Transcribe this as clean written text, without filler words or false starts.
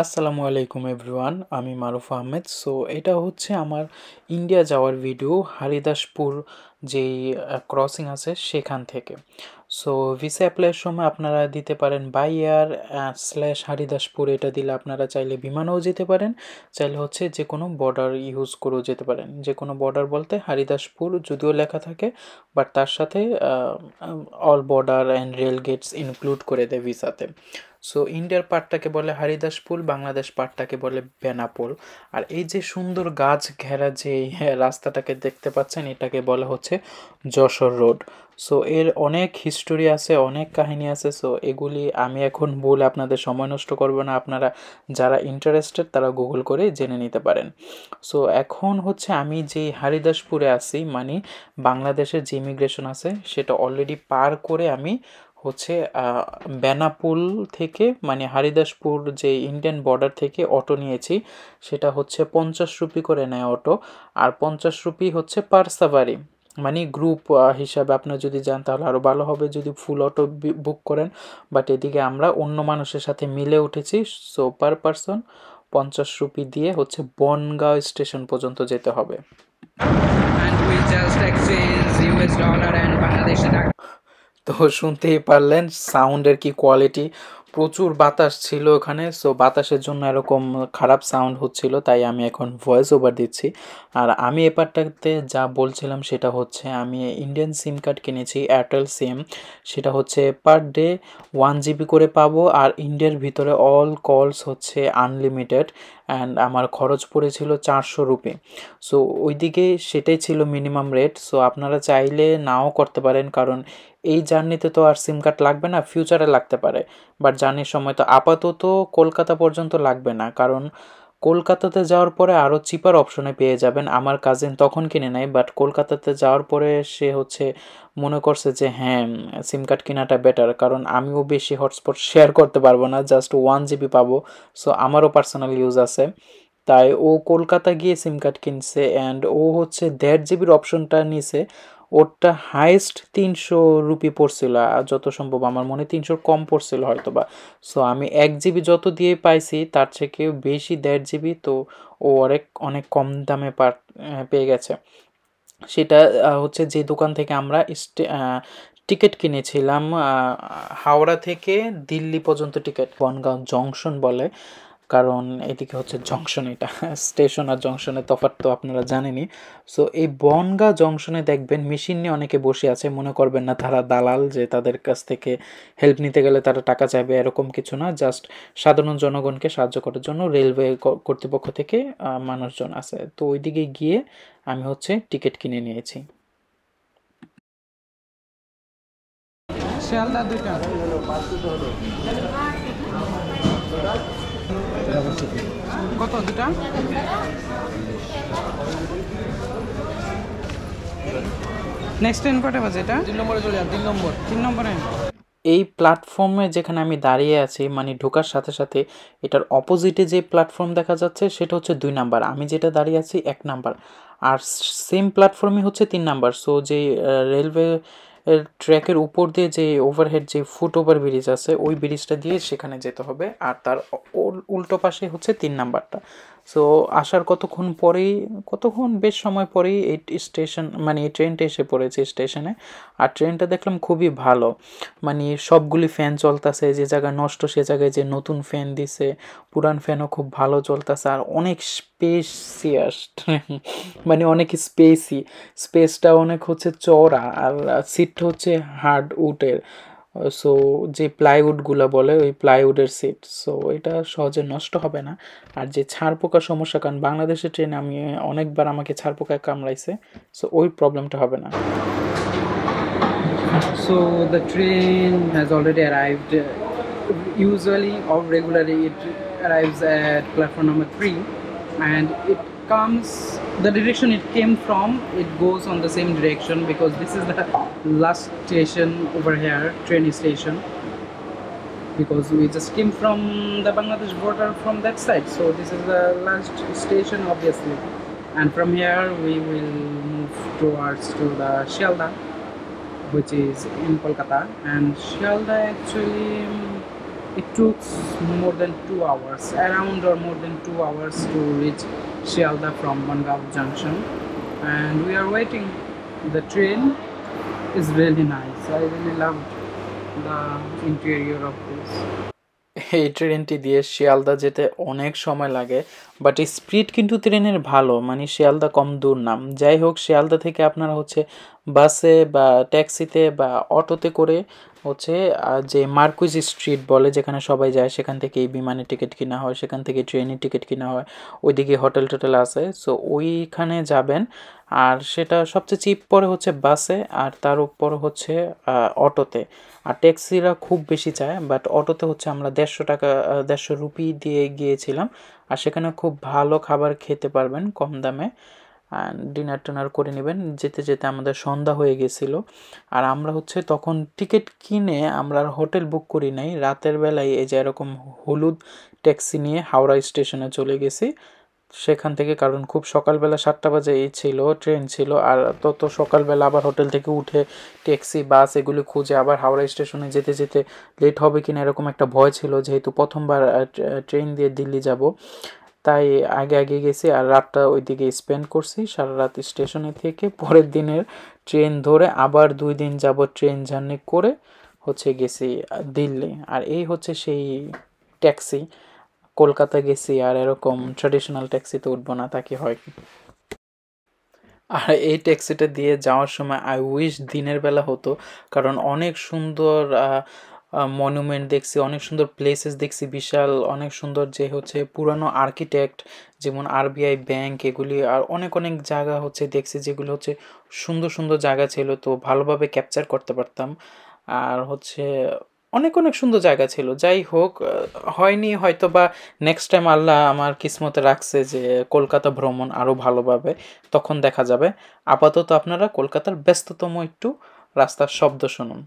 আসসালামু আলাইকুম এভরিওয়ান, আমি মারুফ আহমেদ। সো এটা হচ্ছে আমার ইন্ডিয়া যাওয়ার ভিডিও, হরিদাসপুর যেই ক্রসিং আছে সেখান থেকে। সো ভিসা অ্যাপ্লাইয়ের সময় আপনারা দিতে পারেন বাই এয়ার স্ল্যাশ হরিদাসপুর, এটা দিলে আপনারা চাইলে বিমানেও যেতে পারেন, চাইলে হচ্ছে যে কোনো বর্ডার ইউজ করেও যেতে পারেন। যে কোনো বর্ডার বলতে হরিদাসপুর যদিও লেখা থাকে, বাট তার সাথে all border and rail gates include করে দেয় ভিসাতে। সো ইন্ডিয়ার পার্টটাকে বলে হরিদাসপুর, বাংলাদেশ পার্টটাকে বলে বেনাপোল। আর এই যে সুন্দর গাছ ঘেরা যে রাস্তাটাকে দেখতে পাচ্ছেন, এটাকে বলা হচ্ছে যশোর রোড। সো এর অনেক হিস্টোরি আছে, অনেক কাহিনী আছে। সো এগুলি আমি এখন বলে আপনাদের সময় নষ্ট করবো না, আপনারা যারা ইন্টারেস্টেড তারা গুগল করে জেনে নিতে পারেন। সো এখন হচ্ছে আমি যে হরিদাসপুরে আছি, মানে বাংলাদেশের যে ইমিগ্রেশন আছে সেটা অলরেডি পার করে আমি হচ্ছে বেনাপোল থেকে, মানে হরিদাসপুর যে ইন্ডিয়ান বর্ডার থেকে অটো নিয়েছি। সেটা হচ্ছে 50 রুপি করে নেয় অটো, আর 50 রুপি হচ্ছে পার সাভারি, মানে গ্রুপ হিসাবে আপনার যদি যান তাহলে আরও ভালো হবে যদি ফুল অটো বুক করেন। বাট এদিকে আমরা অন্য মানুষের সাথে মিলে উঠেছি। সো পার পারসন 50 রুপি দিয়ে হচ্ছে বনগাঁও স্টেশন পর্যন্ত যেতে হবে। And we just exchange US dollar and Bangladeshi টাকা। তো শুনতেই পারলেন সাউন্ডের কি কোয়ালিটি, প্রচুর বাতাস ছিল ওখানে। সো বাতাসের জন্য এরকম খারাপ সাউন্ড হচ্ছিল, তাই আমি এখন ভয়েস ওভার দিচ্ছি। আর আমি এপারটাতে যা বলছিলাম সেটা হচ্ছে আমি ইন্ডিয়ান সিম কার্ড কিনেছি, এয়ারটেল সিম। সেটা হচ্ছে পার ডে 1 জিবি করে পাবো, আর ইন্ডিয়ার ভিতরে অল কলস হচ্ছে আনলিমিটেড। অ্যান্ড আমার খরচ পড়েছিল 400 রুপি। সো ওইদিকে সেটাই ছিল মিনিমাম রেট। সো আপনারা চাইলে নাও করতে পারেন, কারণ এই জার্নিতে তো আর সিম কার্ড লাগবে না, ফিউচারে লাগতে পারে। বাট জার্নির সময় তো আপাতত কলকাতা পর্যন্ত লাগবে না, কারণ কলকাতাতে যাওয়ার পরে আরও চিপার অপশনে পেয়ে যাবেন। আমার কাজিন তখন কিনে নেয়, বাট কলকাতাতে যাওয়ার পরে সে হচ্ছে মনে করছে যে হ্যাঁ, সিম কার্ড কেনাটা বেটার, কারণ আমিও বেশি হটস্পট শেয়ার করতে পারবো না, জাস্ট 1 জিবি পাবো। সো আমারও পার্সোনাল ইউজ আছে, তাই ও কলকাতা গিয়ে সিম কার্ড কিনছে। অ্যান্ড ও হচ্ছে 1.5 জিবির অপশনটা নিছে। ওরটা হাইস্ট 300 রুপি পড়ছিল, আর যত সম্ভব আমার মনে 300 কম পড়ছিল হয়তো বা। সো আমি 1 জিবি যত দিয়ে পাইছি তার থেকেও বেশি 1.5 জিবি, তো ও অনেক অনেক কম দামে পেয়ে গেছে। সেটা হচ্ছে যে দোকান থেকে আমরা টিকিট কিনেছিলাম, হাওড়া থেকে দিল্লি পর্যন্ত টিকিট, বনগাঁও জংশন বলে, কারণ এদিকে হচ্ছে জংশন, এটা স্টেশন আর জংশনের তফাৎ তো আপনারা জানেনই। সো এই বনগাঁ জংশনে দেখবেন মেশিন নিয়ে অনেকে বসে আছে, মনে করবেন না তারা দালাল যে তাদের কাছ থেকে হেল্প নিতে গেলে তারা টাকা চাইবে, এরকম কিছু না। জাস্ট সাধারণ জনগণকে সাহায্য করার জন্য রেলওয়ে কর্তৃপক্ষ থেকে মানুষজন আছে। তো ওইদিকে গিয়ে আমি হচ্ছে টিকিট কিনে নিয়েছি। শিয়ালদা দুইটা কত দুটা? নেক্সট ট্রেন কটা বাজে? এটা 3 নম্বরে চলে যান, 3 নম্বর, 3 নম্বরে। এই প্ল্যাটফর্মে যেখানে আমি দাঁড়িয়ে আছি, মানে ঢোকার সাথে সাথে এটার অপোজিটে যে প্ল্যাটফর্ম দেখা যাচ্ছে সেটা হচ্ছে 2 নাম্বার, আমি যেটা দাঁড়িয়ে আছি 1 নাম্বার। আর সেম প্ল্যাটফর্মই হচ্ছে 3 নাম্বার। সো যে রেলওয়ে ট্র্যাকের উপর দিয়ে যে ওভারহেড যে ফুট ওভার ব্রিজ আছে, ওই ব্রিজটা দিয়ে সেখানে যেতে হবে, আর তার উল্টো পাশে হচ্ছে 3 নাম্বারটা। সো আসার কতক্ষণ বেশ সময় পরেই এই স্টেশন, মানে এই ট্রেনটা এসে পড়েছে স্টেশনে। আর ট্রেনটা দেখলাম খুবই ভালো, মানে সবগুলি ফ্যান চলতেছে, যে জায়গায় নষ্ট সে জায়গায় যে নতুন ফ্যান দিছে, পুরান ফ্যানও খুব ভালো চলতেছে, আর অনেক স্পেসিয়াস মানে অনেক স্পেসটা অনেক হচ্ছে চওড়া, আর সিটটা হচ্ছে হার্ড উডের। সো যে প্লাইউডগুলো বলে ওই প্লাইউডের সিট। সো এটা সহজে নষ্ট হবে না। আর যে ছাড় পোকার সমস্যা, কারণ বাংলাদেশের ট্রেনে আমি অনেকবার আমাকে ছাড় পোকায় কামড়াইছে, সো ওই প্রবলেমটা হবে না। So the train has already arrived. Usually or regularly it arrives at platform number 3, and it comes, the direction it came from, it goes on the same direction, because this is the last station over here, train station, because we just came from the Bangladesh border from that side, so this is the last station obviously. And from here we will move towards to the Shialda, which is in Kolkata. And Shialda actually it took more than 2 hours, around or more than 2 hours to reach Shialda from Bangal Junction, and we are waiting. The train is really nice. I really loved the interior of this. এই ট্রেনটি দিয়ে শিয়ালদা যেতে অনেক সময় লাগে, but speed কিন্তু ট্রেনের ভালো, মানে শিয়ালদা কম দূর না। যাই হোক, শিয়ালদা থেকে আপনারা হচ্ছে বাসে বা ট্যাক্সিতে বা অটোতে করে হচ্ছে যে মার্কুইজ স্ট্রিট বলে, যেখানে সবাই যায়, সেখান থেকে এই বিমানের টিকিট কিনা হয়, সেখান থেকে ট্রেনের টিকিট কিনা হয়, ওইদিকে হোটেল টোটেল আছে, সো ওইখানে যাবেন। আর সেটা সবচেয়ে চিপ পরে হচ্ছে বাসে, আর তার উপর হচ্ছে অটোতে। আর ট্যাক্সিরা খুব বেশি চায়, বাট অটোতে হচ্ছে আমরা 150 টাকা 150 রুপি দিয়ে গিয়েছিলাম। আর সেখানে খুব ভালো খাবার খেতে পারবেন কম দামে, ডিনার টিনার করে নেবেন। যেতে যেতে আমাদের সন্ধ্যা হয়ে গেছিলো। আর আমরা হচ্ছে তখন টিকিট কিনে আমরা হোটেল বুক করি নাই, রাতের বেলায় এই যে এরকম হলুদ ট্যাক্সি নিয়ে হাওড়া স্টেশনে চলে গেছি সেখান থেকে, কারণ খুব সকালবেলা 7টা বাজে এই ছিল ট্রেন ছিল। আর তত সকালবেলা আবার হোটেল থেকে উঠে ট্যাক্সি বাস এগুলি খুঁজে আবার হাওড়া স্টেশনে যেতে যেতে লেট হবে কিনা এরকম একটা ভয় ছিল, যেহেতু প্রথমবার ট্রেন দিয়ে দিল্লি যাব। তাই আগে আগে গেছি আর রাতটা ওইদিকে স্পেন্ড করছি সারা রাত স্টেশনে থেকে। পরের দিনের ট্রেন ধরে আবার 2 দিন যাব ট্রেন জার্নি করে হচ্ছে গেছি দিল্লি। আর এই হচ্ছে সেই ট্যাক্সি। কলকাতা গেছি আর এরকম ট্র্যাডিশনাল ট্যাক্সিতে উঠবো না, তা কি হয়? আর এই ট্যাক্সিটা দিয়ে যাওয়ার সময় আই উইশ দিনের বেলা হতো, কারণ অনেক সুন্দর মনুমেন্ট দেখছি, অনেক সুন্দর প্লেসেস দেখছি, বিশাল অনেক সুন্দর যে হচ্ছে পুরানো আর্কিটেক্ট, যেমন আরবিআই ব্যাংক এগুলি, আর অনেক অনেক জায়গা হচ্ছে দেখছি যেগুলো হচ্ছে সুন্দর সুন্দর জায়গা ছিল, তো ভালোভাবে ক্যাপচার করতে পারতাম। আর হচ্ছে অনেক অনেক সুন্দর জায়গা ছিল। যাই হোক, হয়নি হয়তো বা নেক্সট টাইম আল্লাহ আমার কিসমতে রাখছে যে কলকাতা ভ্রমণ আরও ভালোভাবে, তখন দেখা যাবে। আপাতত আপনারা কলকাতার ব্যস্ততম একটু রাস্তার শব্দ শুনুন।